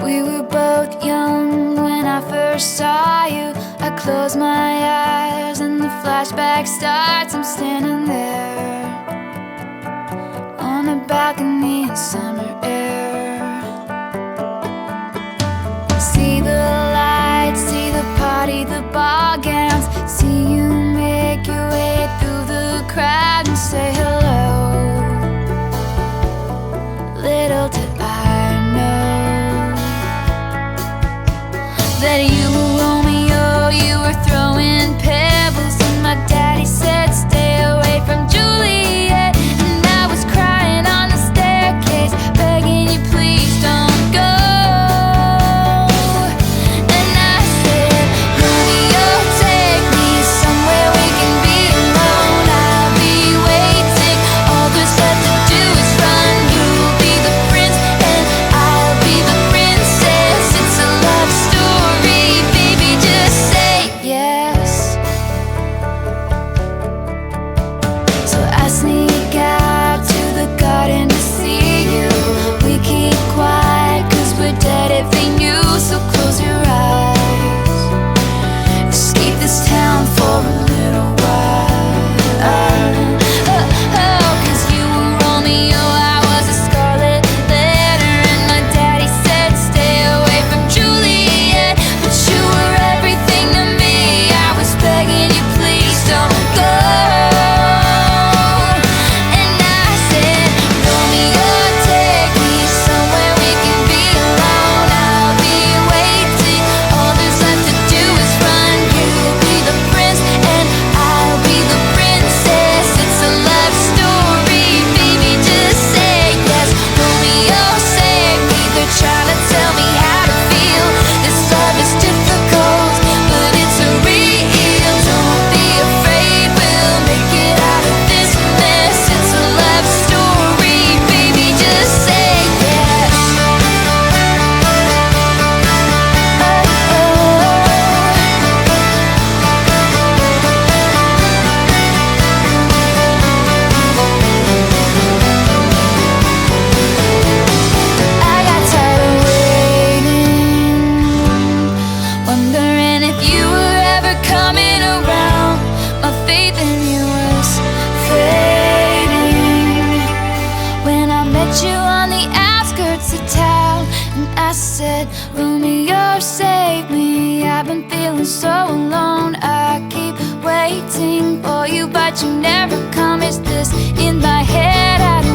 We were both young when I first saw you. I close my eyes and the flashback starts. I'm standing there on a balcony in summer air. See the lights, see the party, the ball gowns. See you make your way through the crowd and say hello. Little did I know that you were Romeo, you were throwing pebbles, and my daddy said stay away from Juliet. And I was crying on the staircase, begging you please don't go. And I said, Romeo, take me somewhere we can be alone. I'll be waiting, all there's left to do is run. You'll be the prince and I'll be the princess. It's a love story, baby, just say yes. So I sneak out to the garden to see you. We keep quiet cause we're dead if they knew. So close your eyes, escape this town for a little while. Cause you were Romeo, I was a scarlet letter, and my daddy said stay away from Juliet. But you were everything to me, I was begging you please don't go. And I said, Romeo, take me somewhere we can be alone. I'll be waiting, all there's left to do is run. You'll be the prince and I'll be the princess. It's a love story, baby, just say yes. Romeo, save me, they're trying to tell me how to feel. This love is difficult, but it's a real. Don't be afraid, we'll make it out of this mess. It's a love story, baby, just say yes. I got tired of waiting, wondering if you were ever coming around. My faith in you was fading when I met you on the outskirts of town. And I said, Romeo, save me, I've been feeling so alone. I keep waiting for you, but you never come. Is this in my head? I don't